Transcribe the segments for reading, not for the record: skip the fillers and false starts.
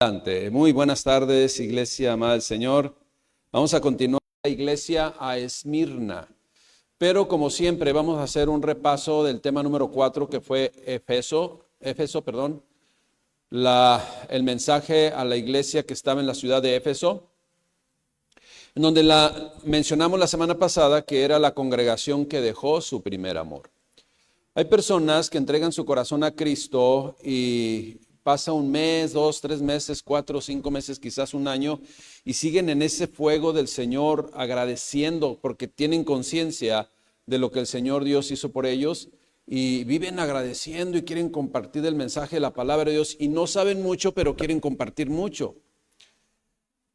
Adelante. Muy buenas tardes, iglesia amada del Señor. Vamos a continuar la iglesia a Esmirna. Pero como siempre vamos a hacer un repaso del tema número 4 que fue Éfeso, el mensaje a la iglesia que estaba en la ciudad de Éfeso, en donde mencionamos la semana pasada que era la congregación que dejó su primer amor. Hay personas que entregan su corazón a Cristo y pasa un mes, 2, 3 meses, 4, 5 meses, quizás un año, y siguen en ese fuego del Señor agradeciendo porque tienen conciencia de lo que el Señor Dios hizo por ellos y viven agradeciendo y quieren compartir el mensaje de la palabra de Dios y no saben mucho, pero quieren compartir mucho.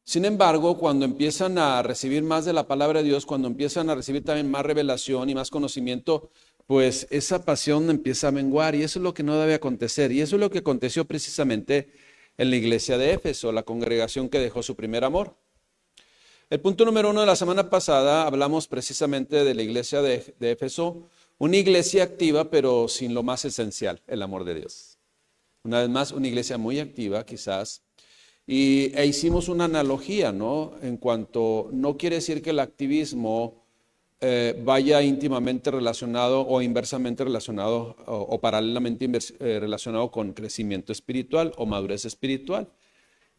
Sin embargo, cuando empiezan a recibir más de la palabra de Dios, cuando empiezan a recibir también más revelación y más conocimiento, pues esa pasión empieza a menguar y eso es lo que no debe acontecer. Y eso es lo que aconteció precisamente en la iglesia de Éfeso, la congregación que dejó su primer amor. El punto número 1 de la semana pasada hablamos precisamente de la iglesia de Éfeso, una iglesia activa pero sin lo más esencial, el amor de Dios. Una vez más, una iglesia muy activa quizás. E hicimos una analogía, ¿no? En cuanto, no quiere decir que el activismo vaya íntimamente relacionado o inversamente relacionado o paralelamente relacionado con crecimiento espiritual o madurez espiritual.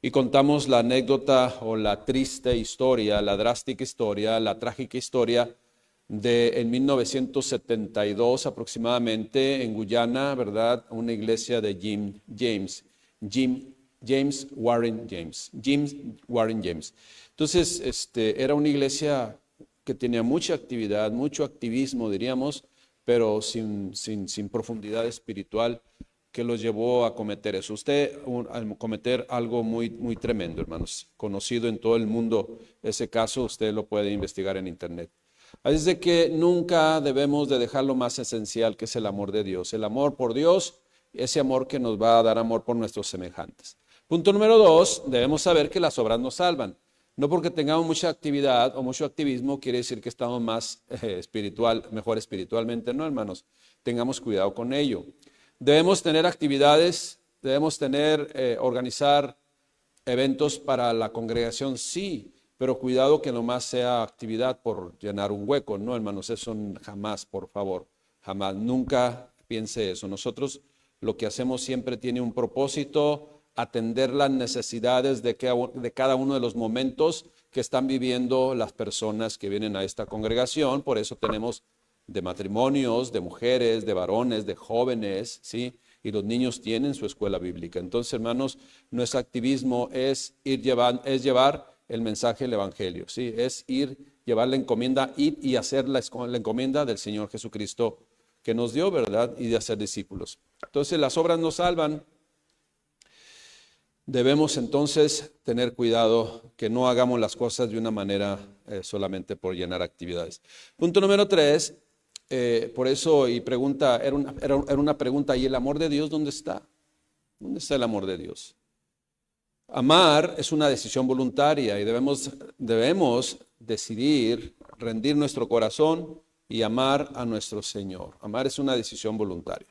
Y contamos la anécdota o la triste historia, la drástica historia, la trágica historia de en 1972 aproximadamente en Guyana, ¿verdad? Una iglesia de James Warren James. Entonces, era una iglesia que tenía mucha actividad, mucho activismo, diríamos, pero sin profundidad espiritual que los llevó a cometer eso. A cometer algo muy, muy tremendo, hermanos. Conocido en todo el mundo ese caso, usted lo puede investigar en internet. Así es de que nunca debemos de dejar lo más esencial, que es el amor de Dios. El amor por Dios, ese amor que nos va a dar amor por nuestros semejantes. Punto número 2, debemos saber que las obras nos salvan. No porque tengamos mucha actividad o mucho activismo quiere decir que estamos más mejor espiritualmente, no, hermanos. Tengamos cuidado con ello. Debemos tener actividades, debemos organizar eventos para la congregación, sí, pero cuidado que nomás sea actividad por llenar un hueco, no, hermanos, eso jamás, por favor, jamás, nunca piense eso. Nosotros lo que hacemos siempre tiene un propósito, atender las necesidades de cada uno de los momentos que están viviendo las personas que vienen a esta congregación. Por eso tenemos de matrimonios, de mujeres, de varones, de jóvenes, ¿sí? Y los niños tienen su escuela bíblica. Entonces, hermanos, nuestro activismo es llevar el mensaje del evangelio, ¿sí? Es llevar la encomienda, ir y hacer la encomienda del Señor Jesucristo que nos dio, ¿verdad? Y de hacer discípulos. Entonces, las obras nos salvan. Debemos entonces tener cuidado que no hagamos las cosas de una manera solamente por llenar actividades. Punto número 3, por eso era una pregunta, ¿y el amor de Dios dónde está? ¿Dónde está el amor de Dios? Amar es una decisión voluntaria y debemos decidir rendir nuestro corazón y amar a nuestro Señor. Amar es una decisión voluntaria.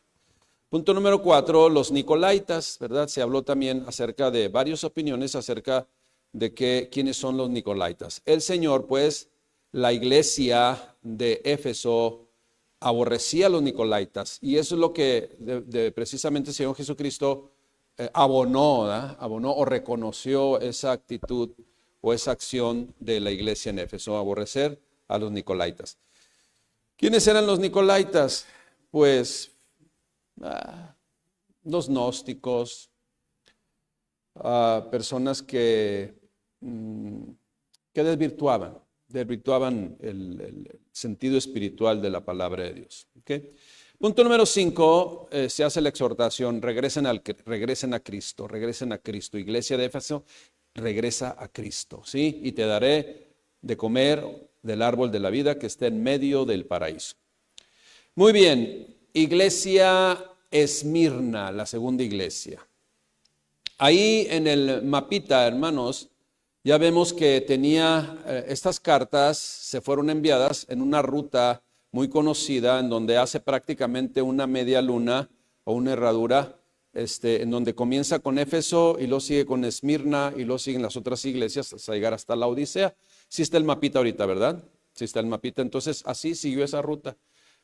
Punto número 4, los Nicolaitas, ¿verdad? Se habló también acerca de varias opiniones acerca de quiénes son los Nicolaitas. El Señor, pues, la iglesia de Éfeso aborrecía a los Nicolaitas y eso es lo que precisamente el Señor Jesucristo abonó o reconoció esa actitud o esa acción de la iglesia en Éfeso, aborrecer a los Nicolaitas. ¿Quiénes eran los Nicolaitas? Pues los gnósticos, personas que desvirtuaban el sentido espiritual de la palabra de Dios. ¿Okay? Punto número 5, se hace la exhortación, regresen a Cristo, iglesia de Éfeso, regresa a Cristo, ¿sí? Y te daré de comer del árbol de la vida que está en medio del paraíso. Muy bien. Iglesia Esmirna, la segunda iglesia. Ahí en el mapita, hermanos, ya vemos que tenía estas cartas, se fueron enviadas en una ruta muy conocida, en donde hace prácticamente una media luna o una herradura en donde comienza con Éfeso y luego sigue con Esmirna y luego siguen las otras iglesias hasta llegar hasta la Odisea. Sí está el mapita ahorita, ¿verdad? Sí está el mapita, entonces así siguió esa ruta.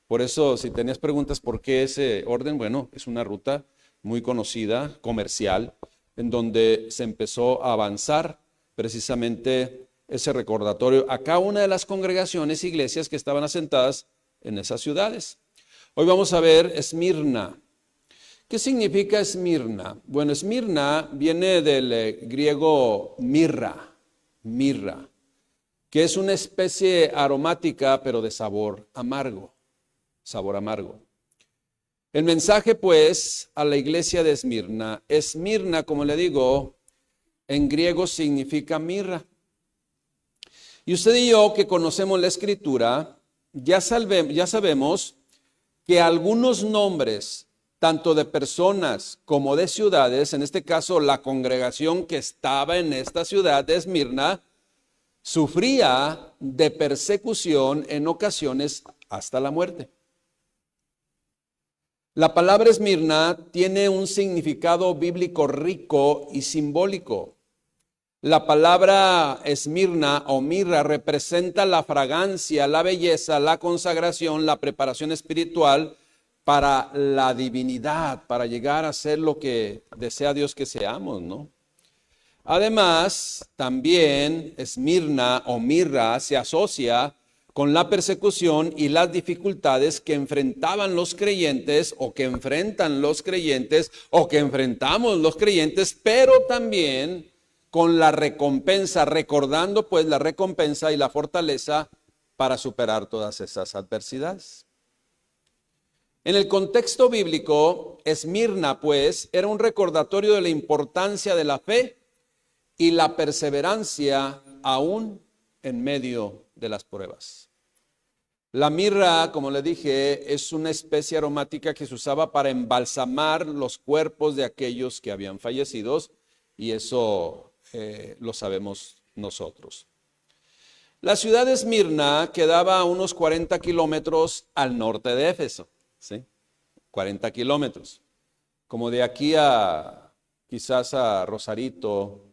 Por eso, si tenías preguntas por qué ese orden, bueno, es una ruta muy conocida, comercial, en donde se empezó a avanzar precisamente ese recordatorio a cada una de las congregaciones, iglesias que estaban asentadas en esas ciudades. Hoy vamos a ver Esmirna. ¿Qué significa Esmirna? Bueno, Esmirna viene del griego mirra, que es una especie aromática pero de sabor amargo. El mensaje, pues, a la iglesia de Esmirna. Esmirna, como le digo, en griego significa mirra. Y usted y yo, que conocemos la Escritura, ya sabemos que algunos nombres, tanto de personas como de ciudades, en este caso la congregación que estaba en esta ciudad de Esmirna, sufría de persecución en ocasiones hasta la muerte. La palabra Esmirna tiene un significado bíblico rico y simbólico. La palabra Esmirna o mirra representa la fragancia, la belleza, la consagración, la preparación espiritual para la divinidad, para llegar a ser lo que desea Dios que seamos, ¿no? Además, también Esmirna o mirra se asocia con la persecución y las dificultades que enfrentaban los creyentes o que enfrentan los creyentes o que enfrentamos los creyentes, pero también con la recompensa, recordando pues la recompensa y la fortaleza para superar todas esas adversidades. En el contexto bíblico, Esmirna pues era un recordatorio de la importancia de la fe y la perseverancia aún en medio de las pruebas. La mirra, como le dije, es una especie aromática que se usaba para embalsamar los cuerpos de aquellos que habían fallecido, y eso lo sabemos nosotros. La ciudad de Esmirna quedaba a unos 40 kilómetros al norte de Éfeso, ¿sí? 40 kilómetros. Como de aquí a quizás a Rosarito,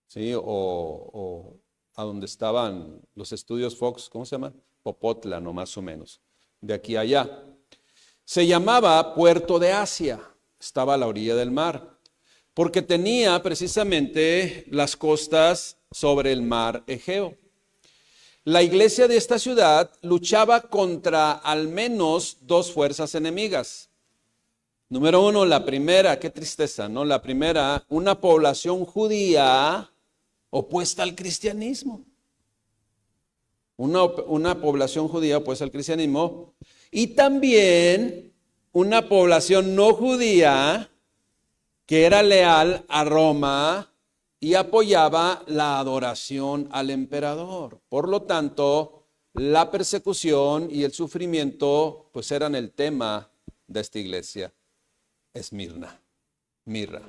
¿sí? O a donde estaban los estudios Fox, ¿cómo se llama? Popotla, no más o menos, de aquí a allá. Se llamaba Puerto de Asia, estaba a la orilla del mar, porque tenía precisamente las costas sobre el mar Egeo. La iglesia de esta ciudad luchaba contra al menos dos fuerzas enemigas. Número uno, la primera, qué tristeza, ¿no? La primera, una población judía opuesta al cristianismo. Una población judía opuesta al cristianismo, y también una población no judía que era leal a Roma y apoyaba la adoración al emperador. Por lo tanto, la persecución y el sufrimiento pues eran el tema de esta iglesia, Esmirna, mirra.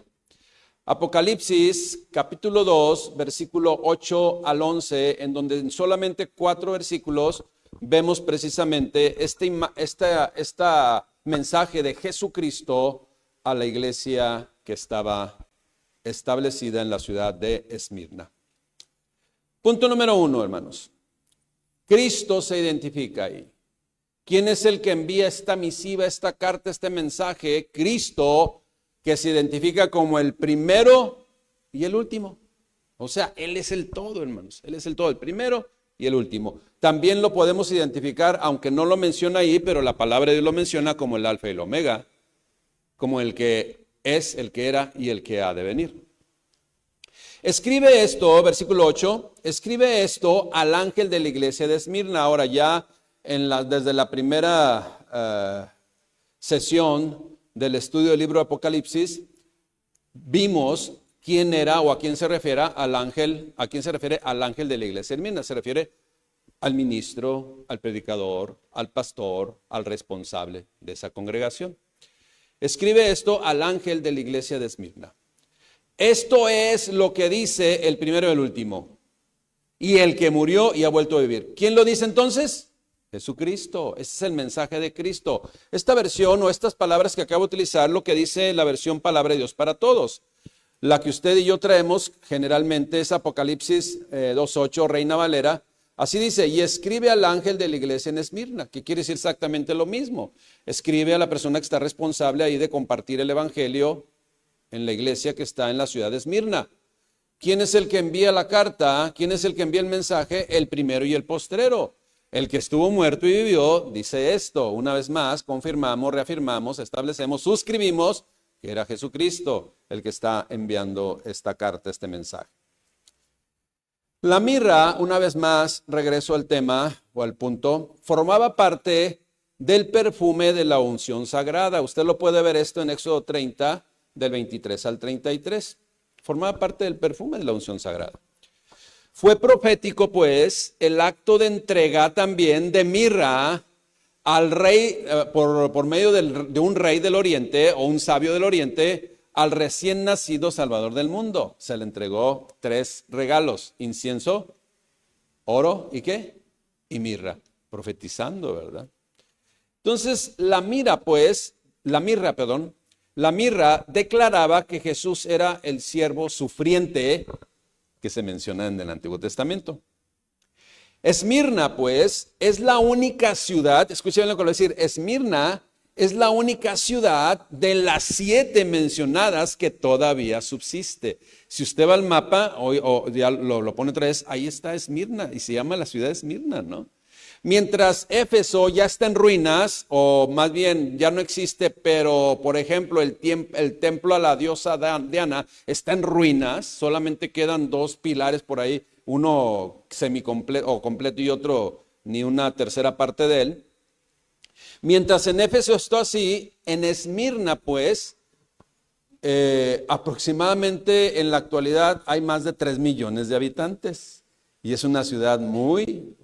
Apocalipsis capítulo 2, versículo 8 al 11, en donde en solamente 4 versículos vemos precisamente este mensaje de Jesucristo a la iglesia que estaba establecida en la ciudad de Esmirna. Punto número 1, hermanos. Cristo se identifica ahí. ¿Quién es el que envía esta misiva, esta carta, este mensaje? Cristo, que se identifica como el primero y el último. O sea, Él es el todo, hermanos. Él es el todo, el primero y el último. También lo podemos identificar, aunque no lo menciona ahí, pero la palabra de Dios lo menciona como el alfa y el omega, como el que es, el que era y el que ha de venir. Escribe esto, versículo 8, escribe esto al ángel de la iglesia de Esmirna. Ahora ya desde la primera sesión del estudio del libro de Apocalipsis, vimos quién era o a quién se refiere al ángel, a quién se refiere al ángel de la iglesia de Esmirna. Se refiere al ministro, al predicador, al pastor, al responsable de esa congregación. Escribe esto al ángel de la iglesia de Esmirna. Esto es lo que dice el primero y el último, y el que murió y ha vuelto a vivir. ¿Quién lo dice entonces? Jesucristo. Ese es el mensaje de Cristo. Esta versión o estas palabras que acabo de utilizar, lo que dice la versión Palabra de Dios para Todos. La que usted y yo traemos generalmente es Apocalipsis 2:8, Reina Valera. Así dice, y escribe al ángel de la iglesia en Esmirna, que quiere decir exactamente lo mismo. Escribe a la persona que está responsable ahí de compartir el evangelio en la iglesia que está en la ciudad de Esmirna. ¿Quién es el que envía la carta? ¿Quién es el que envía el mensaje? El primero y el postrero. El que estuvo muerto y vivió dice esto. Una vez más, confirmamos, reafirmamos, establecemos, suscribimos que era Jesucristo el que está enviando esta carta, este mensaje. La mirra, una vez más, regreso al tema o al punto, formaba parte del perfume de la unción sagrada. Usted lo puede ver esto en Éxodo 30, del 23 al 33. Formaba parte del perfume de la unción sagrada. Fue profético, pues, el acto de entrega también de mirra al rey, por medio de un rey del oriente o un sabio del oriente, al recién nacido Salvador del mundo. Se le entregó 3 regalos: incienso, oro y ¿qué? Y mirra, profetizando, ¿verdad? Entonces, la mirra declaraba que Jesús era el siervo sufriente que se menciona en el Antiguo Testamento. Esmirna, pues, es la única ciudad, escuchen lo que voy a decir, Esmirna es la única ciudad de las 7 mencionadas que todavía subsiste. Si usted va al mapa, o ya lo pone otra vez, ahí está Esmirna, y se llama la ciudad de Esmirna, ¿no? Mientras Éfeso ya está en ruinas, o más bien ya no existe, pero por ejemplo el templo a la diosa Diana está en ruinas, solamente quedan 2 pilares por ahí, uno semicompleto o completo y otro ni una tercera parte de él. Mientras en Éfeso está así, en Esmirna pues aproximadamente en la actualidad hay más de 3 millones de habitantes. Y es una ciudad muy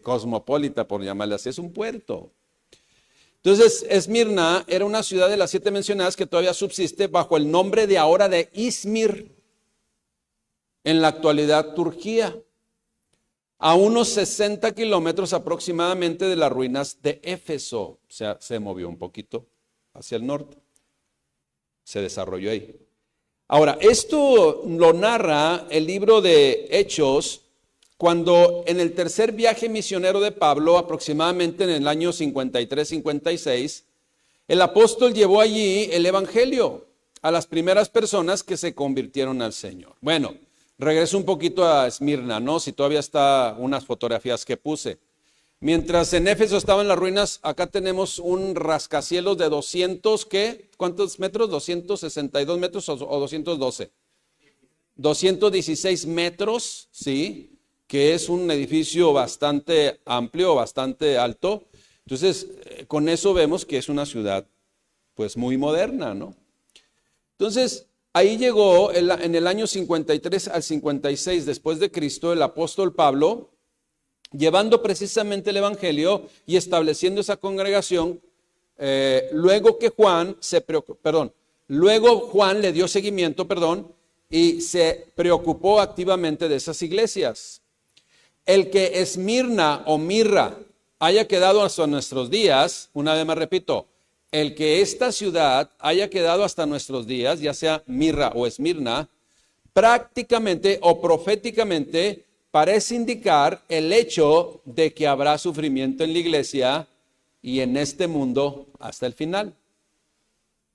cosmopolita, por llamarla así, es un puerto. Entonces, Esmirna era una ciudad de las 7 mencionadas que todavía subsiste bajo el nombre de ahora de Izmir, en la actualidad Turquía, a unos 60 kilómetros aproximadamente de las ruinas de Éfeso. O sea, se movió un poquito hacia el norte, se desarrolló ahí. Ahora, esto lo narra el libro de Hechos, cuando en el tercer viaje misionero de Pablo, aproximadamente en el año 53-56, el apóstol llevó allí el evangelio a las primeras personas que se convirtieron al Señor. Bueno, regreso un poquito a Esmirna, ¿no? Si todavía está unas fotografías que puse. Mientras en Éfeso estaban las ruinas, acá tenemos un rascacielos de 200, ¿qué? ¿Cuántos metros? 262 metros o 212. 216 metros, ¿sí? Que es un edificio bastante amplio, bastante alto. Entonces, con eso vemos que es una ciudad, pues, muy moderna, ¿no? Entonces, ahí llegó en el año 53 al 56 después de Cristo el apóstol Pablo, llevando precisamente el evangelio y estableciendo esa congregación. Luego Juan le dio seguimiento, y se preocupó activamente de esas iglesias. El que Esmirna o Mirra haya quedado hasta nuestros días, una vez más repito, el que esta ciudad haya quedado hasta nuestros días, ya sea Mirra o Esmirna, prácticamente o proféticamente parece indicar el hecho de que habrá sufrimiento en la iglesia y en este mundo hasta el final,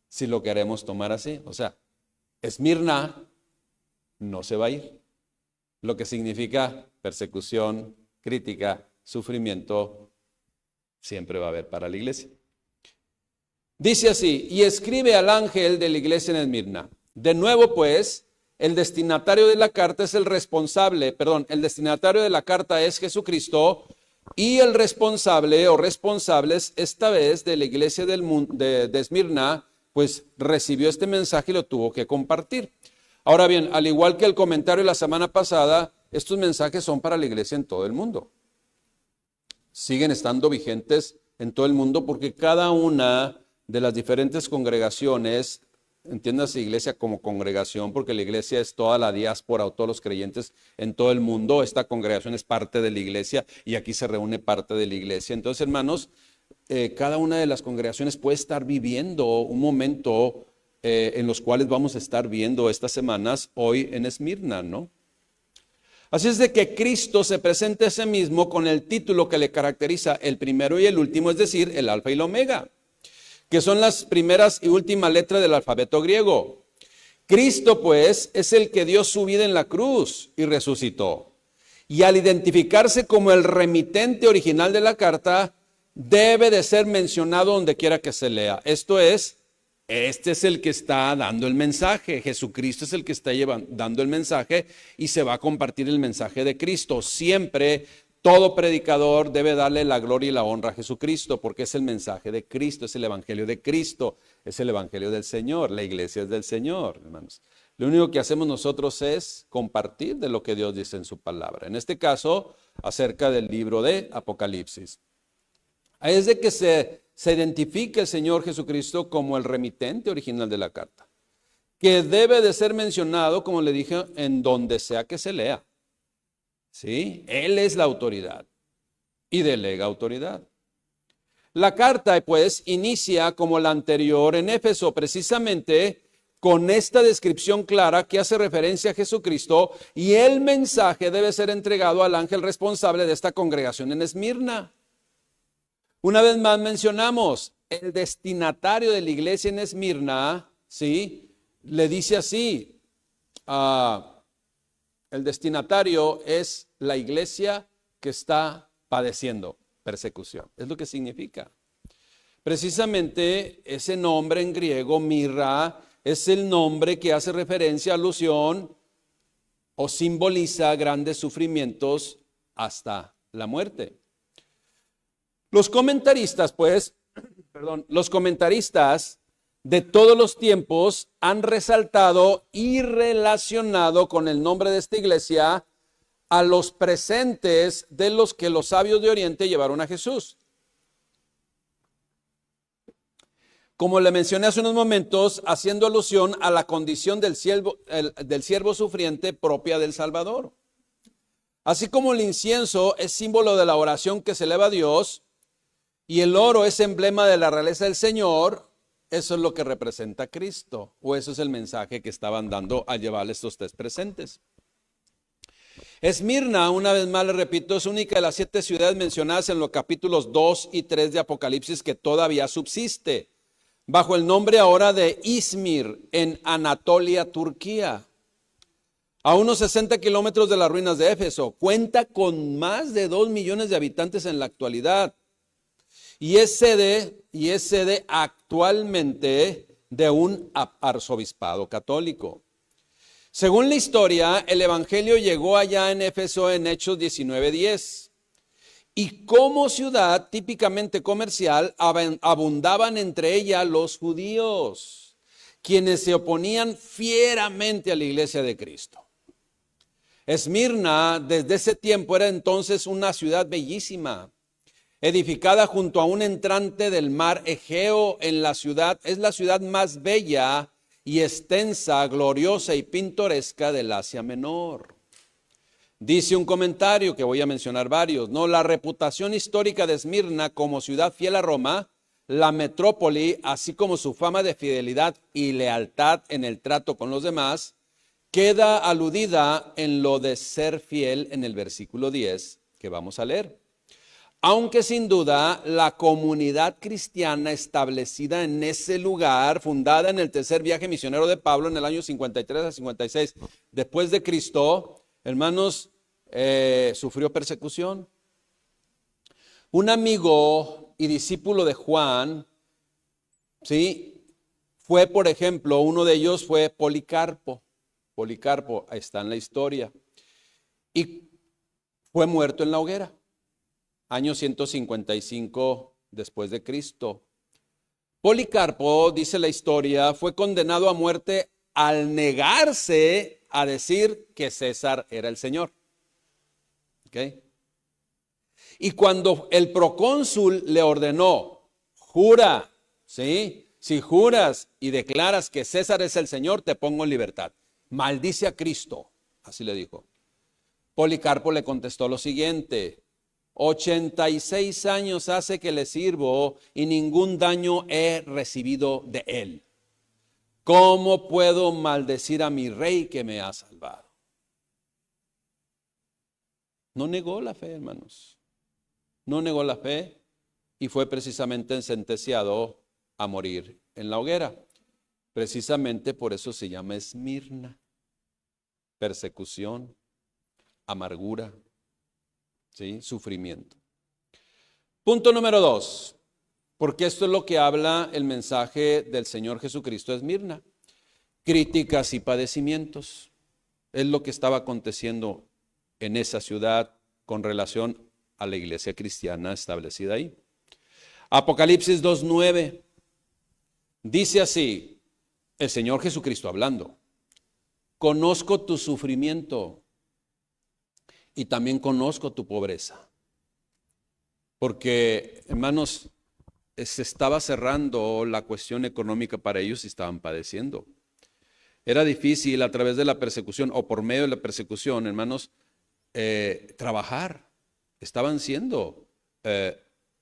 si lo queremos tomar así. O sea, Esmirna no se va a ir, lo que significa persecución, crítica, sufrimiento, siempre va a haber para la iglesia. Dice así, y escribe al ángel de la iglesia en Esmirna. De nuevo pues, el destinatario de la carta es el destinatario de la carta es Jesucristo, y el responsable o responsables esta vez de la iglesia de Esmirna, pues recibió este mensaje y lo tuvo que compartir. Ahora bien, al igual que el comentario de la semana pasada, estos mensajes son para la iglesia en todo el mundo. Siguen estando vigentes en todo el mundo porque cada una de las diferentes congregaciones entiéndase iglesia como congregación, porque la iglesia es toda la diáspora o todos los creyentes en todo el mundo. Esta congregación es parte de la iglesia y aquí se reúne parte de la iglesia. Entonces, hermanos, cada una de las congregaciones puede estar viviendo un momento en los cuales vamos a estar viendo estas semanas hoy en Esmirna, ¿no? Así es de que Cristo se presenta a sí mismo con el título que le caracteriza, el primero y el último, es decir, el alfa y el omega, que son las primeras y últimas letras del alfabeto griego. Cristo, pues, es el que dio su vida en la cruz y resucitó. Y al identificarse como el remitente original de la carta, debe de ser mencionado donde quiera que se lea. Esto es, este es el que está dando el mensaje. Jesucristo es el que está dando el mensaje y se va a compartir el mensaje de Cristo. Siempre todo predicador debe darle la gloria y la honra a Jesucristo porque es el mensaje de Cristo, es el evangelio de Cristo, es el evangelio del Señor. La iglesia es del Señor, hermanos. Lo único que hacemos nosotros es compartir de lo que Dios dice en su palabra. En este caso, acerca del libro de Apocalipsis. Ahí es de que se identifica el Señor Jesucristo como el remitente original de la carta, que debe de ser mencionado, como le dije, en donde sea que se lea. ¿Sí? Él es la autoridad y delega autoridad. La carta, pues, inicia como la anterior en Éfeso, precisamente con esta descripción clara que hace referencia a Jesucristo, y el mensaje debe ser entregado al ángel responsable de esta congregación en Esmirna. Una vez más mencionamos, el destinatario de la iglesia en Esmirna, ¿sí? Le dice así, el destinatario es la iglesia que está padeciendo persecución. Es lo que significa. Precisamente ese nombre en griego, mirra, es el nombre que hace referencia, alusión o simboliza grandes sufrimientos hasta la muerte. Los comentaristas, los comentaristas de todos los tiempos han resaltado y relacionado con el nombre de esta iglesia a los presentes de los que los sabios de Oriente llevaron a Jesús. Como le mencioné hace unos momentos, haciendo alusión a la condición del siervo sufriente propia del Salvador. Así como el incienso es símbolo de la oración que se eleva a Dios, y el oro es emblema de la realeza del Señor, eso es lo que representa Cristo, o eso es el mensaje que estaban dando al llevar estos tres presentes. Esmirna, una vez más le repito, es única de las 7 ciudades mencionadas en los capítulos 2 y 3 de Apocalipsis que todavía subsiste, bajo el nombre ahora de Izmir, en Anatolia, Turquía. A unos 60 kilómetros de las ruinas de Éfeso, cuenta con más de 2 millones de habitantes en la actualidad. Y es sede actualmente de un arzobispado católico. Según la historia, el evangelio llegó allá en Éfeso en Hechos 19:10. Y como ciudad típicamente comercial, abundaban entre ella los judíos, quienes se oponían fieramente a la iglesia de Cristo. Esmirna desde ese tiempo era entonces una ciudad bellísima, edificada junto a un entrante del mar Egeo en la ciudad. Es la ciudad más bella y extensa, gloriosa y pintoresca del Asia Menor. Dice un comentario que voy a mencionar varios, ¿no? La reputación histórica de Esmirna como ciudad fiel a Roma, la metrópoli, así como su fama de fidelidad y lealtad en el trato con los demás, queda aludida en lo de ser fiel en el versículo 10 que vamos a leer. Aunque sin duda la comunidad cristiana establecida en ese lugar, fundada en el tercer viaje misionero de Pablo en el año 53 a 56 después de Cristo, hermanos, sufrió persecución. Un amigo y discípulo de Juan, ¿sí? Fue, por ejemplo, uno de ellos fue Policarpo. Policarpo, ahí está en la historia. Y fue muerto en la hoguera. Año 155 después de Cristo. Policarpo, dice la historia, fue condenado a muerte al negarse a decir que César era el Señor. ¿Okay? Y cuando el procónsul le ordenó, jura, ¿sí?, si juras y declaras que César es el Señor, te pongo en libertad. Maldice a Cristo, así le dijo. Policarpo le contestó lo siguiente: 86 años hace que le sirvo y ningún daño he recibido de él. ¿Cómo puedo maldecir a mi rey que me ha salvado? No negó la fe, hermanos. No negó la fe y fue precisamente sentenciado a morir en la hoguera. Precisamente por eso se llama Esmirna. Persecución, amargura, ¿sí? Sufrimiento. Punto número 2. Porque esto es lo que habla el mensaje del Señor Jesucristo a Esmirna. Críticas y padecimientos. Es lo que estaba aconteciendo en esa ciudad con relación a la iglesia cristiana establecida ahí. Apocalipsis 2:9 dice así, el Señor Jesucristo hablando: conozco tu sufrimiento y también conozco tu pobreza. Porque, hermanos, se estaba cerrando la cuestión económica para ellos y estaban padeciendo. Era difícil a través de la persecución o por medio de la persecución, hermanos, trabajar. Estaban siendo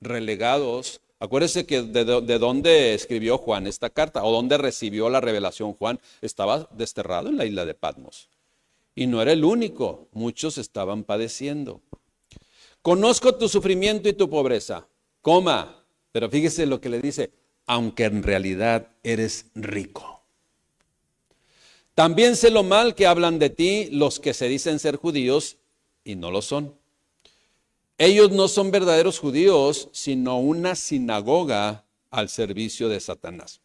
relegados. Acuérdense que de dónde escribió Juan esta carta o dónde recibió la revelación Juan. Estaba desterrado en la isla de Patmos. Y no era el único, muchos estaban padeciendo. Conozco tu sufrimiento y tu pobreza, pero fíjese lo que le dice: aunque en realidad eres rico. También sé lo mal que hablan de ti los que se dicen ser judíos y no lo son. Ellos no son verdaderos judíos, sino una sinagoga al servicio de Satanás.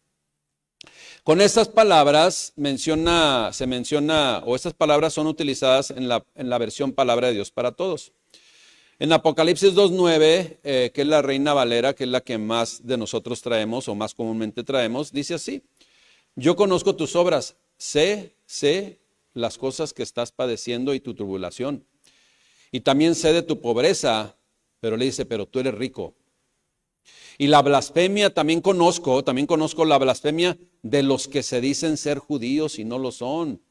Con estas palabras se menciona, o estas palabras son utilizadas en la versión Palabra de Dios para Todos. En Apocalipsis 2:9, que es la Reina Valera, que es la que más de nosotros traemos o más comúnmente traemos, dice así: yo conozco tus obras, sé las cosas que estás padeciendo y tu tribulación. Y también sé de tu pobreza, pero le dice, pero tú eres rico. Y la blasfemia también conozco la blasfemia de los que se dicen ser judíos y no lo son,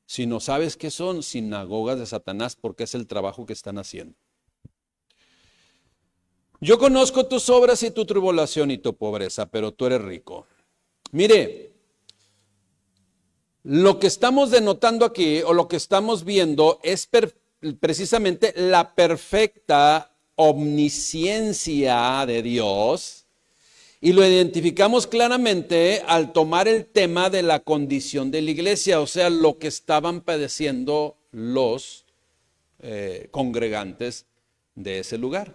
sino ¿sabes qué son? Sinagogas de Satanás, porque es el trabajo que están haciendo. Yo conozco tus obras y tu tribulación y tu pobreza, pero tú eres rico. Mire, lo que estamos denotando aquí o lo que estamos viendo es precisamente la perfecta omnisciencia de Dios, y lo identificamos claramente al tomar el tema de la condición de la iglesia, o sea, lo que estaban padeciendo los congregantes de ese lugar.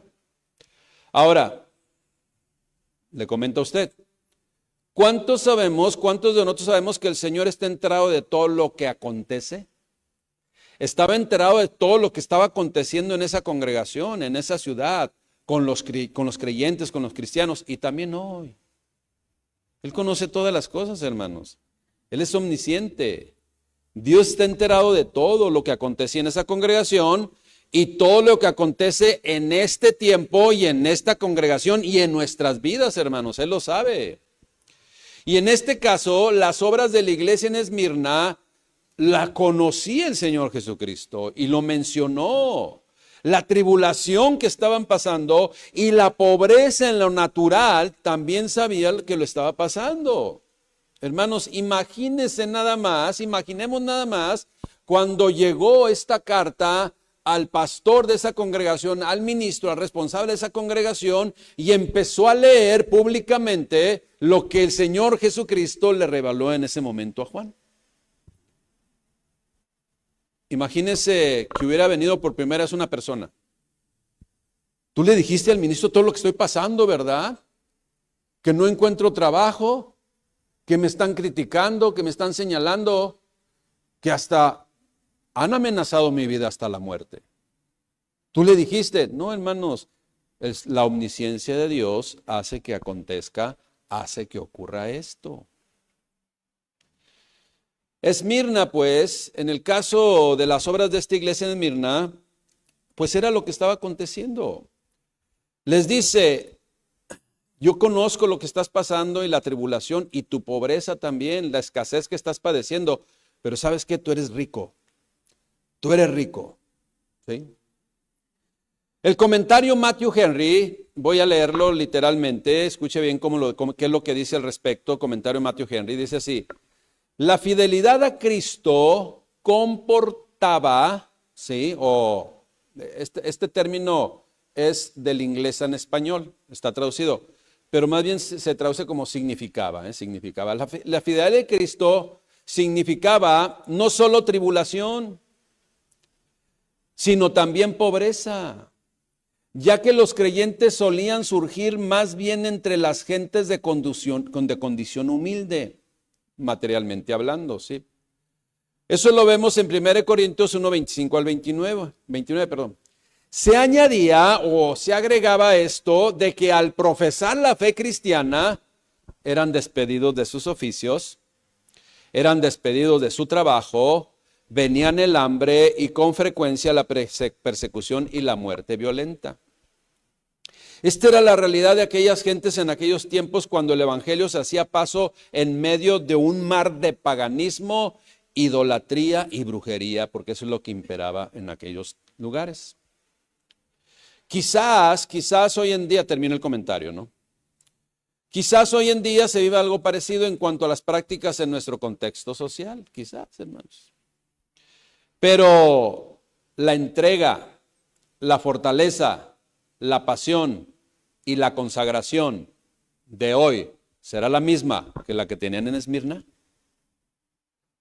Ahora, le comento a usted, ¿cuántos de nosotros sabemos que el Señor está enterado de todo lo que acontece? Estaba enterado de todo lo que estaba aconteciendo en esa congregación, en esa ciudad, con los creyentes, con los cristianos, y también hoy. Él conoce todas las cosas, hermanos. Él es omnisciente. Dios está enterado de todo lo que acontecía en esa congregación y todo lo que acontece en este tiempo y en esta congregación y en nuestras vidas, hermanos. Él lo sabe. Y en este caso, las obras de la iglesia en Esmirna la conocía el Señor Jesucristo y lo mencionó. La tribulación que estaban pasando y la pobreza en lo natural también sabía que lo estaba pasando. Hermanos, imaginemos nada más cuando llegó esta carta al pastor de esa congregación, al ministro, al responsable de esa congregación, y empezó a leer públicamente lo que el Señor Jesucristo le reveló en ese momento a Juan. Imagínese que hubiera venido por primera vez una persona. Tú le dijiste al ministro todo lo que estoy pasando, ¿verdad? Que no encuentro trabajo, que me están criticando, que me están señalando, que hasta han amenazado mi vida hasta la muerte. Tú le dijiste, no, hermanos, la omnisciencia de Dios hace que acontezca, hace que ocurra esto. Esmirna, pues, en el caso de las obras de esta iglesia en Esmirna, pues era lo que estaba aconteciendo. Les dice, Yo conozco lo que estás pasando y la tribulación y tu pobreza también, la escasez que estás padeciendo, pero ¿sabes qué? Tú eres rico. Tú eres rico. ¿Sí? El comentario Matthew Henry, voy a leerlo literalmente, escuche bien qué es lo que dice al respecto. Comentario Matthew Henry, dice así: la fidelidad a Cristo comportaba, ¿sí? O este término es del inglés en español, está traducido, pero más bien se traduce como significaba, significaba. La fidelidad de Cristo significaba no solo tribulación, sino también pobreza, ya que los creyentes solían surgir más bien entre las gentes de condición humilde, materialmente hablando, ¿sí? Eso lo vemos en 1 Corintios 1, 25 al 29. Se añadía o se agregaba esto de que al profesar la fe cristiana eran despedidos de sus oficios, eran despedidos de su trabajo, venían el hambre y con frecuencia la persecución y la muerte violenta. Esta era la realidad de aquellas gentes en aquellos tiempos cuando el evangelio se hacía paso en medio de un mar de paganismo, idolatría y brujería, porque eso es lo que imperaba en aquellos lugares. Quizás hoy en día, termino el comentario, ¿no? Quizás hoy en día se vive algo parecido en cuanto a las prácticas en nuestro contexto social, quizás, hermanos. Pero la entrega, la fortaleza, la pasión y la consagración de hoy será la misma que la que tenían en Esmirna,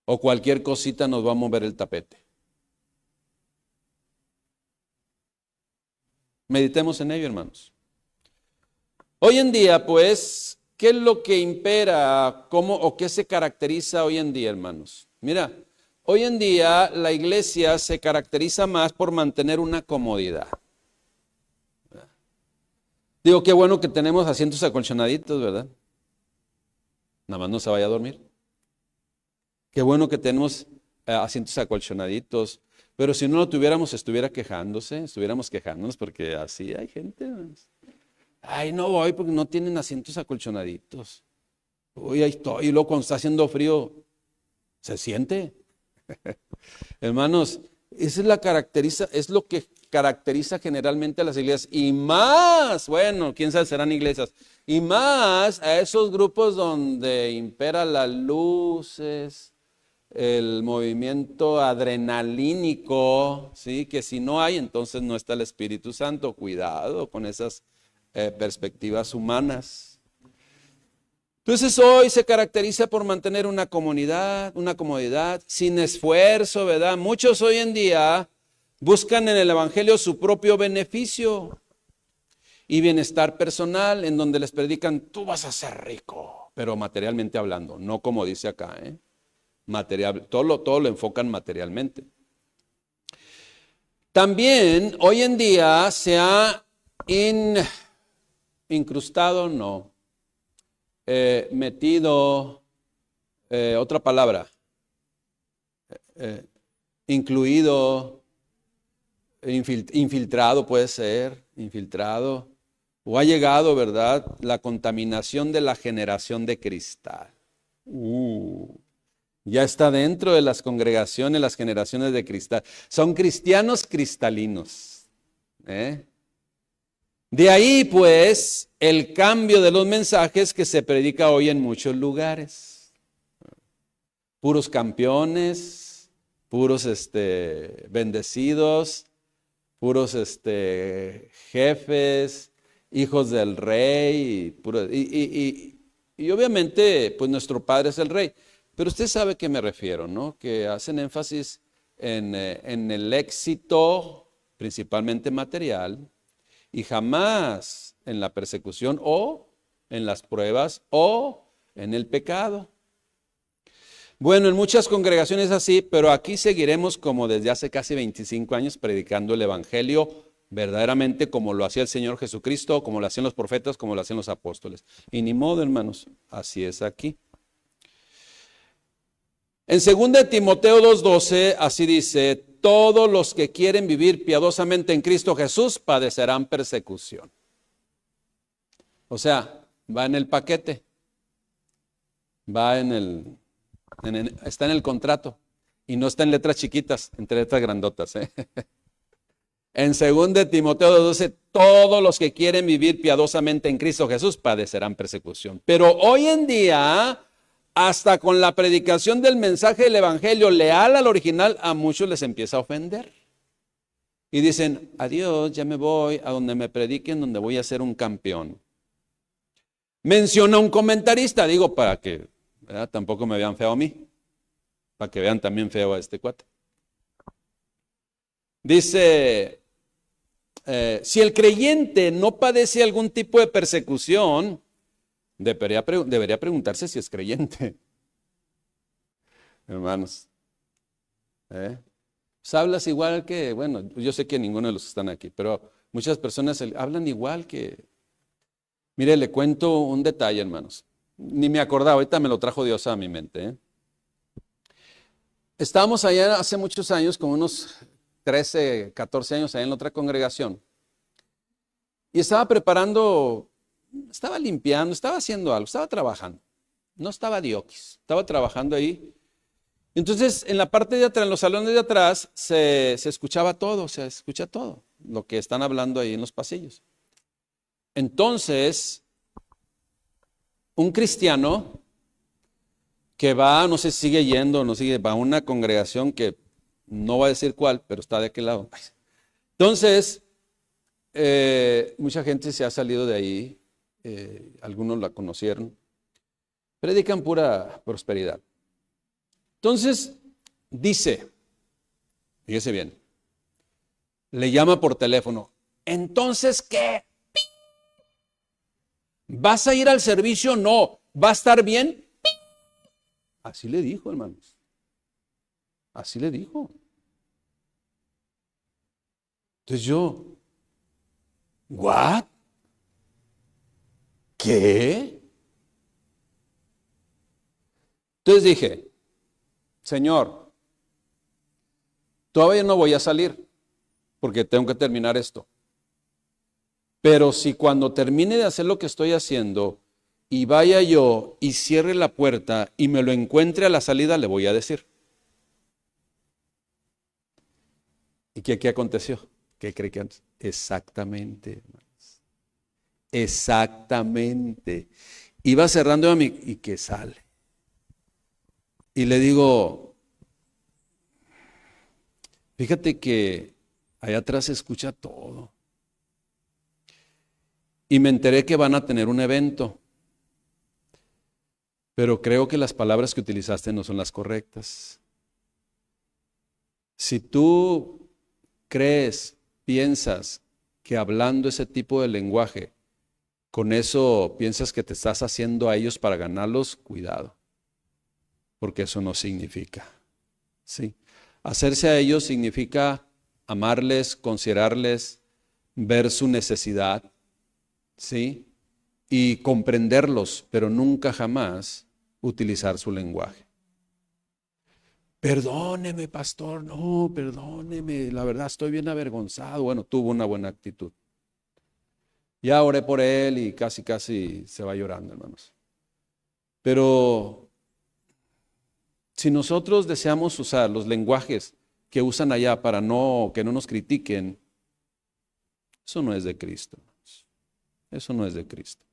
o cualquier cosita nos va a mover el tapete. Meditemos en ello, hermanos. Hoy en día, pues, ¿qué es lo que impera? ¿Cómo o qué se caracteriza hoy en día, hermanos? Mira, hoy en día la iglesia se caracteriza más por mantener una comodidad. Digo, qué bueno que tenemos asientos acolchonaditos, ¿verdad? Nada más no se vaya a dormir. Qué bueno que tenemos asientos acolchonaditos, pero si no lo tuviéramos, estuviéramos quejándonos porque así hay gente. Ay, no voy porque no tienen asientos acolchonaditos. Uy, ahí estoy, y luego cuando está haciendo frío, se siente. Hermanos, esa es lo que caracteriza generalmente a las iglesias, y más, bueno, quién sabe, serán iglesias, y más a esos grupos donde impera las luces, el movimiento adrenalínico, ¿sí? Que si no hay, entonces no está el Espíritu Santo. Cuidado con esas perspectivas humanas. Entonces hoy se caracteriza por mantener una comodidad sin esfuerzo, ¿verdad? Muchos hoy en día buscan en el evangelio su propio beneficio y bienestar personal, en donde les predican, tú vas a ser rico, pero materialmente hablando, no como dice acá, material, todo lo enfocan materialmente. También hoy en día se ha incrustado, metido, otra palabra, incluido, infiltrado puede ser, infiltrado, o ha llegado, ¿verdad?, la contaminación de la generación de cristal. Ya está dentro de las congregaciones, las generaciones de cristal. Son cristianos cristalinos. De ahí, pues, el cambio de los mensajes que se predica hoy en muchos lugares. Puros campeones, puros bendecidos, puros jefes, hijos del rey, y obviamente, pues nuestro Padre es el Rey. Pero usted sabe a qué me refiero, ¿no? Que hacen énfasis en el éxito, principalmente material, y jamás en la persecución o en las pruebas o en el pecado. Bueno, en muchas congregaciones así, pero aquí seguiremos como desde hace casi 25 años predicando el evangelio verdaderamente como lo hacía el Señor Jesucristo, como lo hacían los profetas, como lo hacían los apóstoles. Y ni modo, hermanos, así es aquí. En 2 Timoteo 2:12, así dice, todos los que quieren vivir piadosamente en Cristo Jesús padecerán persecución. O sea, va en el paquete, va está en el contrato y no está en letras chiquitas, entre letras grandotas. En 2 de Timoteo 2:12, todos los que quieren vivir piadosamente en Cristo Jesús padecerán persecución. Pero hoy en día, hasta con la predicación del mensaje del Evangelio leal al original, a muchos les empieza a ofender. Y dicen, adiós, ya me voy a donde me prediquen, donde voy a ser un campeón. Menciona un comentarista, digo, para que tampoco me vean feo a mí, para que vean también feo a este cuate. Dice, si el creyente no padece algún tipo de persecución, debería preguntarse si es creyente. Hermanos, pues hablas igual que, bueno, yo sé que ninguno de los que están aquí, pero muchas personas hablan igual que... Mire, le cuento un detalle, hermanos. Ni me acordaba, ahorita me lo trajo Dios a mi mente. Estábamos allá hace muchos años, como unos 13, 14 años, allá en la otra congregación. Y estaba preparando, estaba limpiando, estaba haciendo algo, estaba trabajando. No estaba dioquis, estaba trabajando ahí. Entonces, en la parte de atrás, en los salones de atrás, se escuchaba todo, se escucha todo, lo que están hablando ahí en los pasillos. Entonces, un cristiano que va, no sé si sigue yendo, no sigue, va a una congregación que no va a decir cuál, pero está de aquel lado. Entonces, mucha gente se ha salido de ahí, algunos la conocieron, predican pura prosperidad. Entonces, dice, fíjese bien, le llama por teléfono, ¿entonces qué? ¿Vas a ir al servicio? No. ¿Va a estar bien? Así le dijo, hermanos. Así le dijo. Entonces yo, ¿what? ¿Qué? Entonces dije, Señor, todavía no voy a salir porque tengo que terminar esto. Pero si cuando termine de hacer lo que estoy haciendo y vaya yo y cierre la puerta y me lo encuentre a la salida, le voy a decir. ¿Y qué aconteció? ¿Qué cree que antes? Exactamente, hermanos. Exactamente. Iba cerrando a mí y que sale. Y le digo, fíjate que allá atrás se escucha todo. Y me enteré que van a tener un evento. Pero creo que las palabras que utilizaste no son las correctas. Si tú crees, piensas que hablando ese tipo de lenguaje, con eso piensas que te estás haciendo a ellos para ganarlos, cuidado. Porque eso no significa. ¿Sí? Hacerse a ellos significa amarles, considerarles, ver su necesidad, ¿sí? Y comprenderlos, pero nunca jamás utilizar su lenguaje. Perdóneme, pastor, no, perdóneme, la verdad estoy bien avergonzado. Bueno, tuvo una buena actitud. Ya oré por él y casi se va llorando, hermanos. Pero si nosotros deseamos usar los lenguajes que usan allá para que no nos critiquen, eso no es de Cristo. Eso no es de Cristo.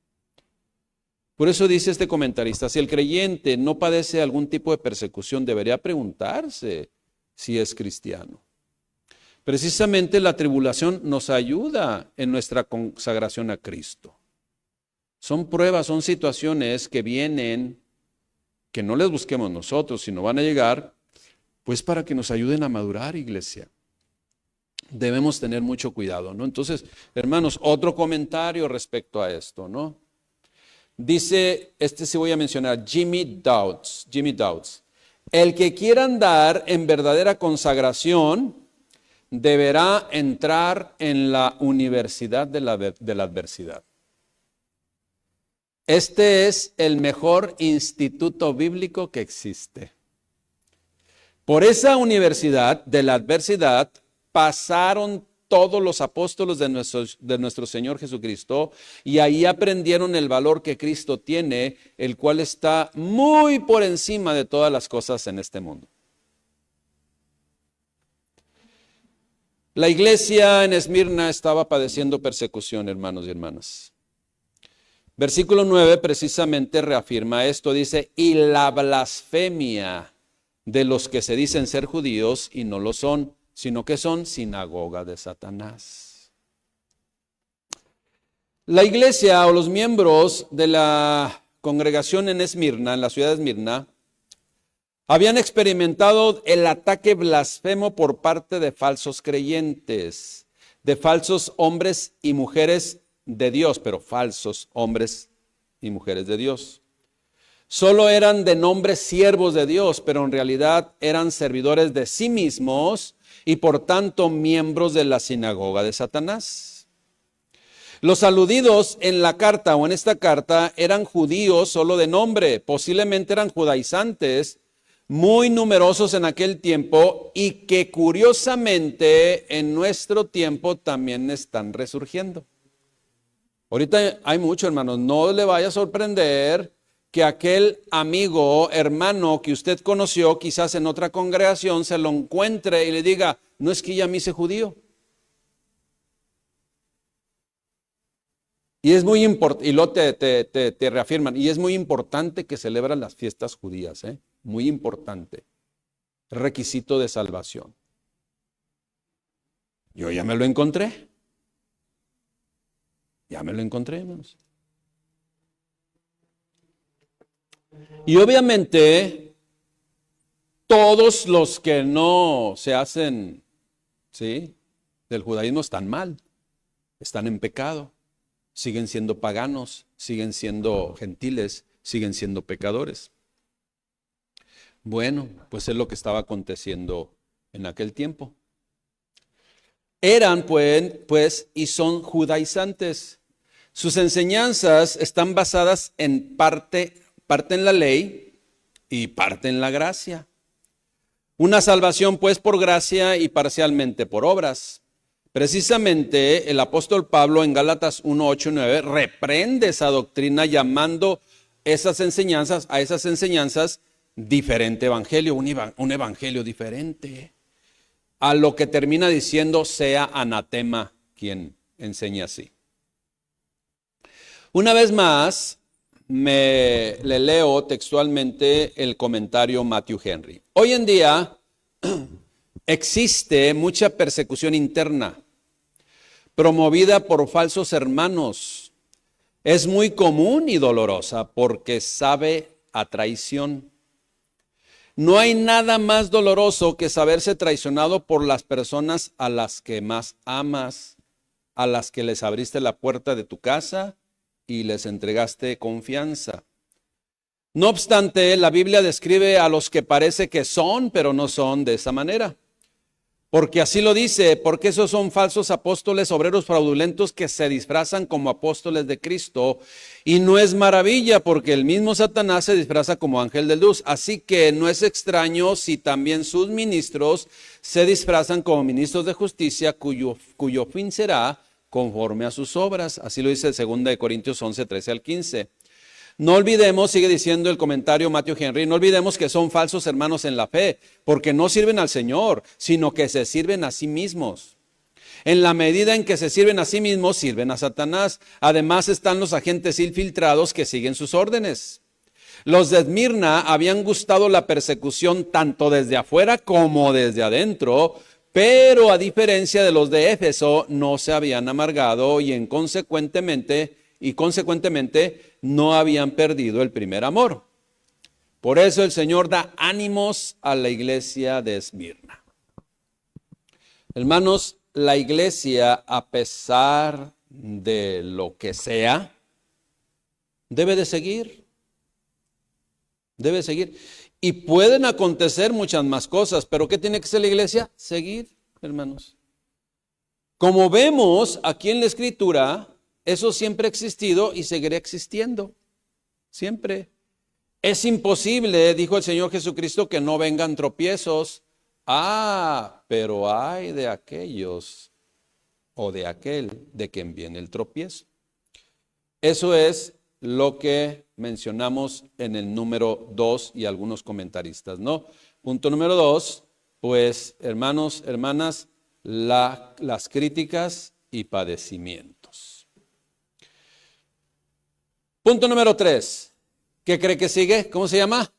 Por eso dice este comentarista, si el creyente no padece algún tipo de persecución, debería preguntarse si es cristiano. Precisamente la tribulación nos ayuda en nuestra consagración a Cristo. Son pruebas, son situaciones que vienen, que no les busquemos nosotros, sino van a llegar, pues para que nos ayuden a madurar, iglesia. Debemos tener mucho cuidado, ¿no? Entonces, hermanos, otro comentario respecto a esto, ¿no? Dice, sí voy a mencionar, Jimmy Dowds. El que quiera andar en verdadera consagración deberá entrar en la universidad de la adversidad. Este es el mejor instituto bíblico que existe. Por esa universidad de la adversidad pasaron todos los apóstoles de nuestro Señor Jesucristo, y ahí aprendieron el valor que Cristo tiene, el cual está muy por encima de todas las cosas en este mundo. La iglesia en Esmirna estaba padeciendo persecución, hermanos y hermanas. Versículo 9 precisamente reafirma esto, dice, y la blasfemia de los que se dicen ser judíos y no lo son, sino que son sinagoga de Satanás. La iglesia o los miembros de la congregación en Esmirna, en la ciudad de Esmirna, habían experimentado el ataque blasfemo por parte de falsos creyentes, de falsos hombres y mujeres de Dios, pero falsos hombres y mujeres de Dios. Solo eran de nombre siervos de Dios, pero en realidad eran servidores de sí mismos y por tanto miembros de la sinagoga de Satanás. Los aludidos en la carta o en esta carta eran judíos solo de nombre, posiblemente eran judaizantes, muy numerosos en aquel tiempo y que curiosamente en nuestro tiempo también están resurgiendo. Ahorita hay mucho, hermanos, no le vaya a sorprender que aquel amigo, hermano que usted conoció quizás en otra congregación se lo encuentre y le diga, no es que ya me hice judío. Y es muy importante, y luego te reafirman, y es muy importante que celebran las fiestas judías, muy importante, requisito de salvación. Yo ya me lo encontré, hermanos. Y obviamente, todos los que no se hacen, ¿sí?, del judaísmo están mal, están en pecado, siguen siendo paganos, siguen siendo gentiles, siguen siendo pecadores. Bueno, pues es lo que estaba aconteciendo en aquel tiempo. Eran pues y son judaizantes. Sus enseñanzas están basadas en parte en la ley y parte en la gracia. Una salvación pues por gracia y parcialmente por obras. Precisamente el apóstol Pablo en Gálatas 1, 8 y 9 reprende esa doctrina llamando a esas enseñanzas diferente evangelio, un evangelio diferente. A lo que termina diciendo sea anatema quien enseña así. Una vez más, le leo textualmente el comentario Matthew Henry. Hoy en día existe mucha persecución interna promovida por falsos hermanos. Es muy común y dolorosa porque sabe a traición. No hay nada más doloroso que saberse traicionado por las personas a las que más amas, a las que les abriste la puerta de tu casa y les entregaste confianza. No obstante, la Biblia describe a los que parece que son, pero no son de esa manera. Porque así lo dice, porque esos son falsos apóstoles, obreros fraudulentos que se disfrazan como apóstoles de Cristo. Y no es maravilla, porque el mismo Satanás se disfraza como ángel de luz. Así que no es extraño si también sus ministros se disfrazan como ministros de justicia, cuyo fin será conforme a sus obras. Así lo dice 2 Corintios 11, 13 al 15. No olvidemos, sigue diciendo el comentario Matthew Henry, no olvidemos que son falsos hermanos en la fe, porque no sirven al Señor, sino que se sirven a sí mismos. En la medida en que se sirven a sí mismos, sirven a Satanás. Además están los agentes infiltrados que siguen sus órdenes. Los de Esmirna habían gustado la persecución tanto desde afuera como desde adentro, pero a diferencia de los de Éfeso, no se habían amargado y consecuentemente no habían perdido el primer amor. Por eso el Señor da ánimos a la iglesia de Esmirna. Hermanos, la iglesia, a pesar de lo que sea, debe de seguir. Debe seguir. Y pueden acontecer muchas más cosas, pero ¿qué tiene que hacer la iglesia? Seguir, hermanos. Como vemos aquí en la Escritura, eso siempre ha existido y seguirá existiendo. Siempre. Es imposible, dijo el Señor Jesucristo, que no vengan tropiezos. Pero hay de aquellos o de aquel de quien viene el tropiezo. Eso es lo que mencionamos en el número 2 y algunos comentaristas, ¿no? Punto número 2, pues hermanos, hermanas, las críticas y padecimientos. Punto número 3, ¿qué cree que sigue? ¿Cómo se llama?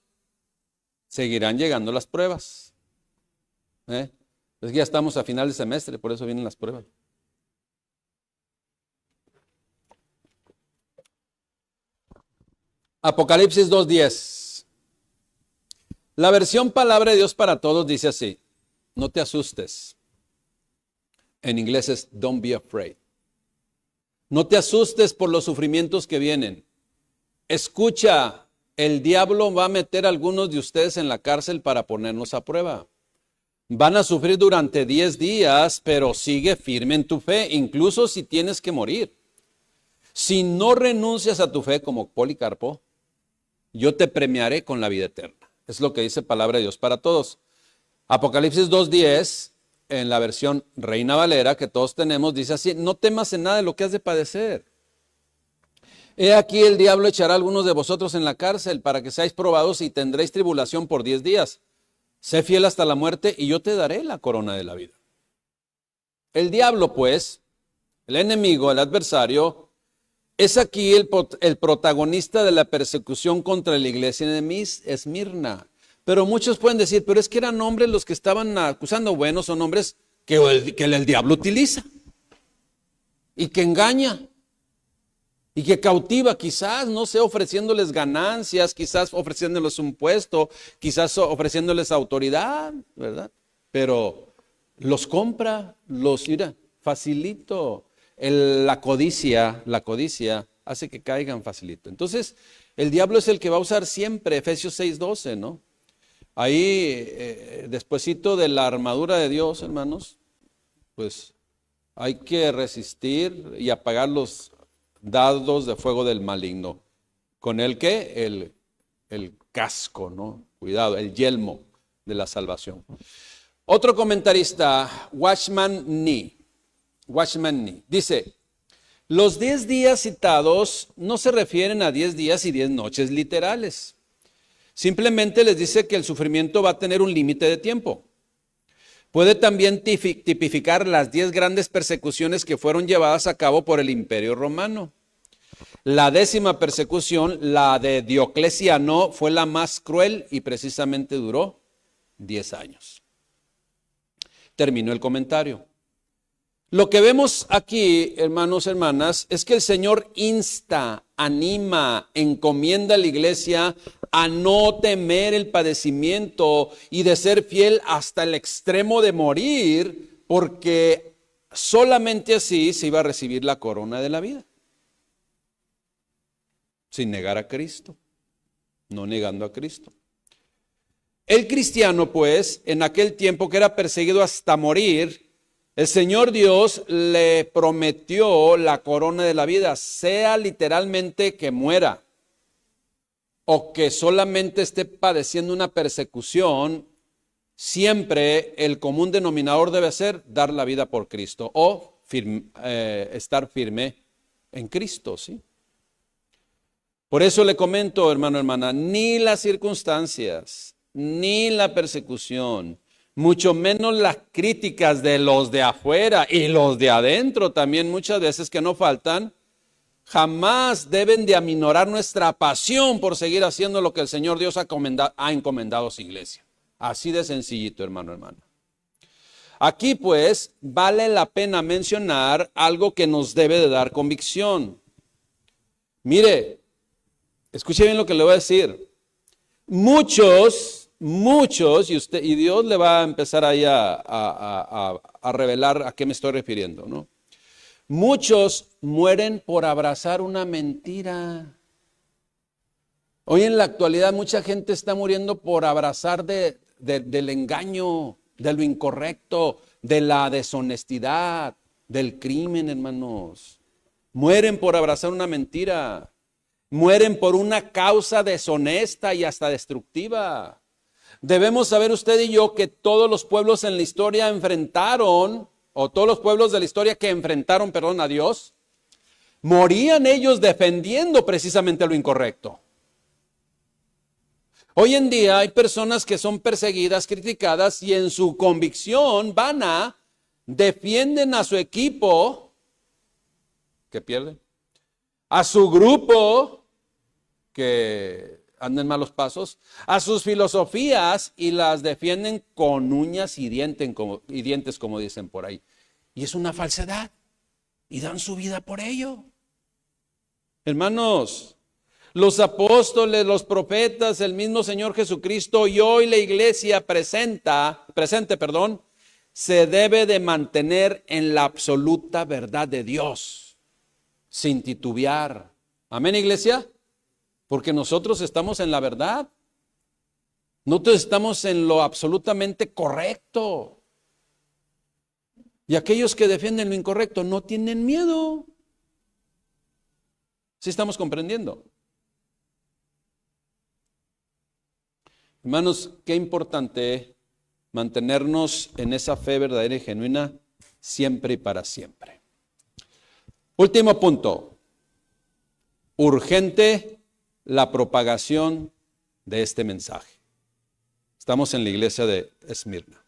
Seguirán llegando las pruebas. Es que ya estamos a final de semestre, por eso vienen las pruebas. Apocalipsis 2:10. La versión Palabra de Dios para Todos dice así: no te asustes. En inglés es don't be afraid. No te asustes por los sufrimientos que vienen. Escucha, el diablo va a meter a algunos de ustedes en la cárcel para ponernos a prueba. Van a sufrir durante 10 días, pero sigue firme en tu fe, incluso si tienes que morir. Si no renuncias a tu fe como Policarpo, yo te premiaré con la vida eterna. Es lo que dice Palabra de Dios para Todos. Apocalipsis 2:10, en la versión Reina Valera que todos tenemos, dice así: no temas en nada de lo que has de padecer. He aquí el diablo echará a algunos de vosotros en la cárcel para que seáis probados y tendréis tribulación por 10 días. Sé fiel hasta la muerte y yo te daré la corona de la vida. El diablo, pues, el enemigo, el adversario, es aquí el protagonista de la persecución contra la iglesia de Esmirna. Pero muchos pueden decir, pero es que eran hombres los que estaban acusando. Bueno, son hombres que el diablo utiliza y que engaña y que cautiva, quizás, no sé, ofreciéndoles ganancias, quizás ofreciéndoles un puesto, quizás ofreciéndoles autoridad, ¿verdad? Pero los compra, mira, facilito. La codicia hace que caigan facilito. Entonces, el diablo es el que va a usar siempre, Efesios 6:12, ¿no? Ahí, despuesito de la armadura de Dios, hermanos, pues hay que resistir y apagar los dardos de fuego del maligno. ¿Con el qué? El casco, ¿no? Cuidado, el yelmo de la salvación. Otro comentarista, Watchman Nee, dice: los 10 días citados no se refieren a 10 días y 10 noches literales. Simplemente les dice que el sufrimiento va a tener un límite de tiempo. Puede también tipificar las 10 grandes persecuciones que fueron llevadas a cabo por el Imperio Romano. La 10ª persecución, la de Diocleciano, fue la más cruel y precisamente duró 10 años. Terminó el comentario. Lo que vemos aquí, hermanos, hermanas, es que el Señor insta, anima, encomienda a la iglesia a no temer el padecimiento y de ser fiel hasta el extremo de morir, porque solamente así se iba a recibir la corona de la vida. Sin negar a Cristo, no negando a Cristo. El cristiano, pues, en aquel tiempo que era perseguido hasta morir, el Señor Dios le prometió la corona de la vida, sea literalmente que muera o que solamente esté padeciendo una persecución. Siempre el común denominador debe ser dar la vida por Cristo o estar firme en Cristo, ¿sí? Por eso le comento, hermano, hermana, ni las circunstancias, ni la persecución, mucho menos las críticas de los de afuera y los de adentro también muchas veces que no faltan, jamás deben de aminorar nuestra pasión por seguir haciendo lo que el Señor Dios ha encomendado a su iglesia. Así de sencillito, hermano, hermana. Aquí pues vale la pena mencionar algo que nos debe de dar convicción. Mire, escuche bien lo que le voy a decir. Muchos, y Dios le va a empezar ahí a revelar a qué me estoy refiriendo, ¿no? Muchos mueren por abrazar una mentira. Hoy en la actualidad mucha gente está muriendo por abrazar del engaño, de lo incorrecto, de la deshonestidad, del crimen, hermanos. Mueren por abrazar una mentira. Mueren por una causa deshonesta y hasta destructiva. Debemos saber usted y yo que todos los pueblos en la historia enfrentaron o todos los pueblos de la historia que enfrentaron, a Dios, morían ellos defendiendo precisamente lo incorrecto. Hoy en día hay personas que son perseguidas, criticadas y en su convicción vana defienden a su equipo que pierde, a su grupo que anda en malos pasos, a sus filosofías y las defienden con uñas y dientes, como dicen por ahí. Y es una falsedad y dan su vida por ello. Hermanos, los apóstoles, los profetas, el mismo Señor Jesucristo y hoy la iglesia presente, se debe de mantener en la absoluta verdad de Dios, sin titubear. Amén, iglesia, porque nosotros estamos en la verdad. Nosotros estamos en lo absolutamente correcto. Y aquellos que defienden lo incorrecto no tienen miedo. ¿Sí estamos comprendiendo? Hermanos, qué importante mantenernos en esa fe verdadera y genuina siempre y para siempre. Último punto. Urgente la propagación de este mensaje. Estamos en la iglesia de Esmirna.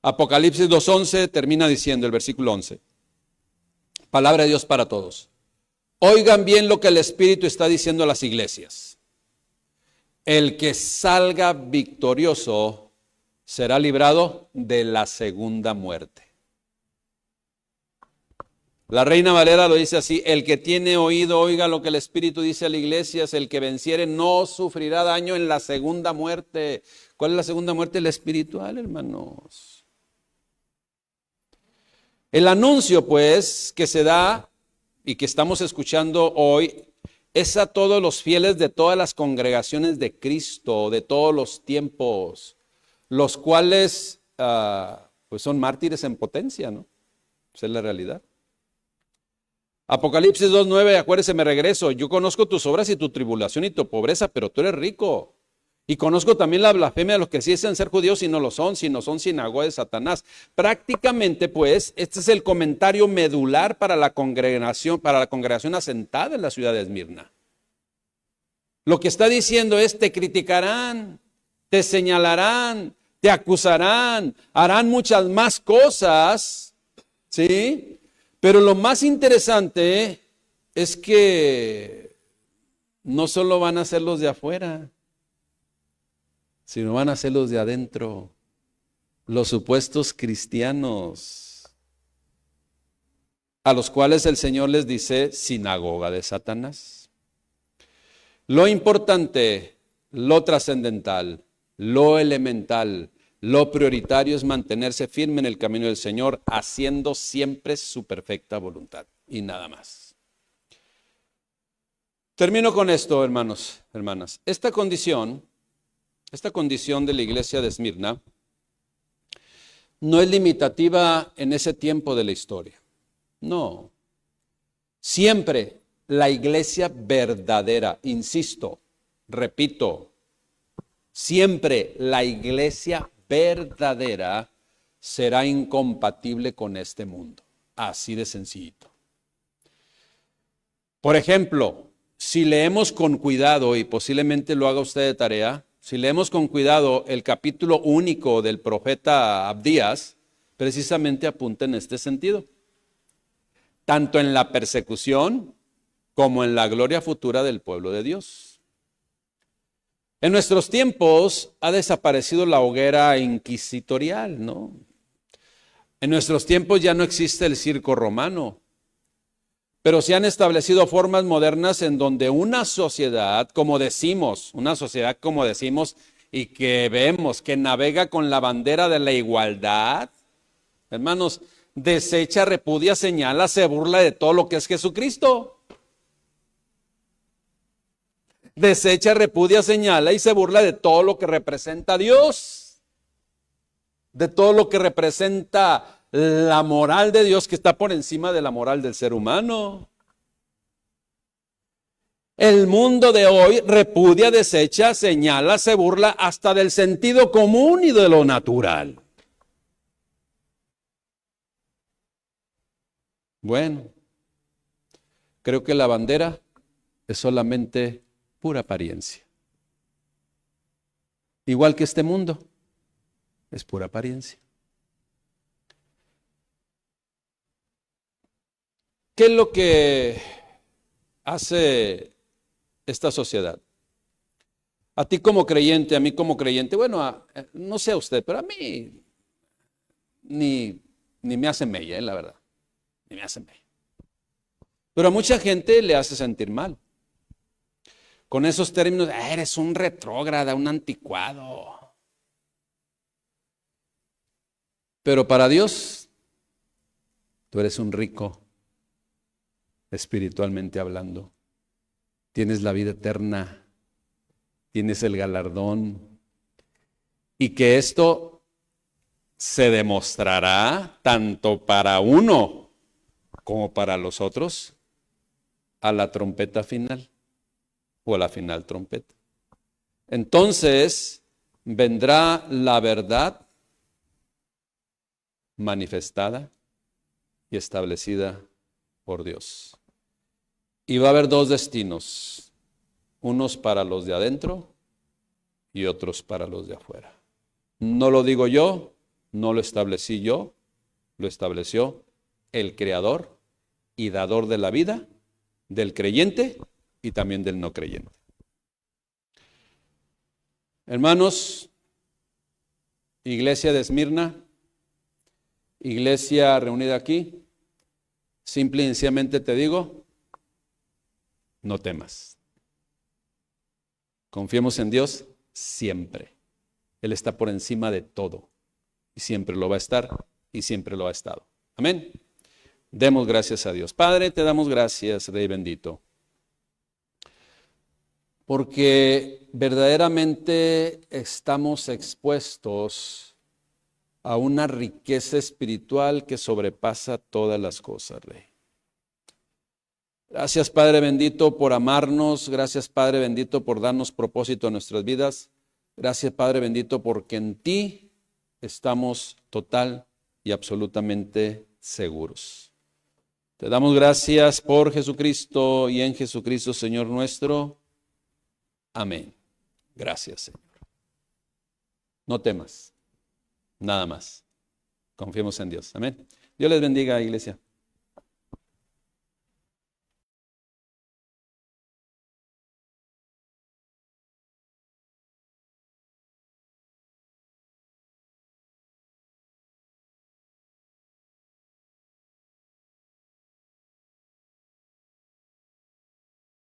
Apocalipsis 2:11 termina diciendo el versículo 11. Palabra de Dios para todos. Oigan bien lo que el Espíritu está diciendo a las iglesias. El que salga victorioso será librado de la segunda muerte. La Reina Valera lo dice así: el que tiene oído, oiga lo que el Espíritu dice a las iglesias. El que venciere no sufrirá daño en la segunda muerte. ¿Cuál es la segunda muerte? La espiritual, hermanos. El anuncio, pues, que se da y que estamos escuchando hoy es a todos los fieles de todas las congregaciones de Cristo, de todos los tiempos, los cuales pues son mártires en potencia, ¿no? Esa es la realidad. Apocalipsis 2:9, acuérdese, me regreso. Yo conozco tus obras y tu tribulación y tu pobreza, pero tú eres rico. Y conozco también la blasfemia de los que sí dicen ser judíos y no lo son, sino son sinagoga de Satanás. Prácticamente, pues, este es el comentario medular para la congregación asentada en la ciudad de Esmirna. Lo que está diciendo es: te criticarán, te señalarán, te acusarán, harán muchas más cosas, ¿sí? Pero lo más interesante es que no solo van a ser los de afuera, sino van a ser los de adentro, los supuestos cristianos, a los cuales el Señor les dice sinagoga de Satanás. Lo importante, lo trascendental, lo elemental, lo prioritario es mantenerse firme en el camino del Señor, haciendo siempre su perfecta voluntad y nada más. Termino con esto, hermanos, hermanas. Esta condición de la iglesia de Esmirna no es limitativa en ese tiempo de la historia. No. Siempre la iglesia verdadera, insisto, repito, siempre la iglesia verdadera será incompatible con este mundo. Así de sencillito. Por ejemplo, si leemos con cuidado, y posiblemente lo haga usted de tarea, si leemos con cuidado el capítulo único del profeta Abdías, precisamente apunta en este sentido. Tanto en la persecución como en la gloria futura del pueblo de Dios. En nuestros tiempos ha desaparecido la hoguera inquisitorial, ¿no? En nuestros tiempos ya no existe el circo romano, pero se han establecido formas modernas en donde una sociedad, como decimos, y que vemos que navega con la bandera de la igualdad, hermanos, desecha, repudia, señala, se burla de todo lo que es Jesucristo. Desecha, repudia, señala y se burla de todo lo que representa a Dios, de todo lo que representa la moral de Dios, que está por encima de la moral del ser humano. El mundo de hoy repudia, desecha, señala, se burla hasta del sentido común y de lo natural. Bueno, creo que la bandera es solamente pura apariencia. Igual que este mundo, es pura apariencia. ¿Qué es lo que hace esta sociedad? A ti como creyente, a mí como creyente, bueno, no sé a usted, pero a mí ni me hace mella, la verdad, ni me hace mella. Pero a mucha gente le hace sentir mal. Con esos términos, eres un retrógrada, un anticuado. Pero para Dios, tú eres un rico, espiritualmente hablando. Tienes la vida eterna, tienes el galardón. Y que esto se demostrará tanto para uno como para los otros a la trompeta final o a la final trompeta. Entonces vendrá la verdad manifestada y establecida por Dios. Y va a haber dos destinos, unos para los de adentro y otros para los de afuera. No lo digo yo, no lo establecí yo, lo estableció el Creador y dador de la vida, del creyente y también del no creyente. Hermanos, iglesia de Esmirna, iglesia reunida aquí, simple y sencillamente te digo, no temas. Confiemos en Dios siempre. Él está por encima de todo y siempre lo va a estar y siempre lo ha estado. Amén. Demos gracias a Dios. Padre, te damos gracias, Rey bendito, porque verdaderamente estamos expuestos a una riqueza espiritual que sobrepasa todas las cosas, Rey. Gracias, Padre bendito, por amarnos. Gracias, Padre bendito, por darnos propósito a nuestras vidas. Gracias, Padre bendito, porque en ti estamos total y absolutamente seguros. Te damos gracias por Jesucristo y en Jesucristo, Señor nuestro. Amén. Gracias, Señor. No temas, nada más. Confiemos en Dios. Amén. Dios les bendiga, iglesia.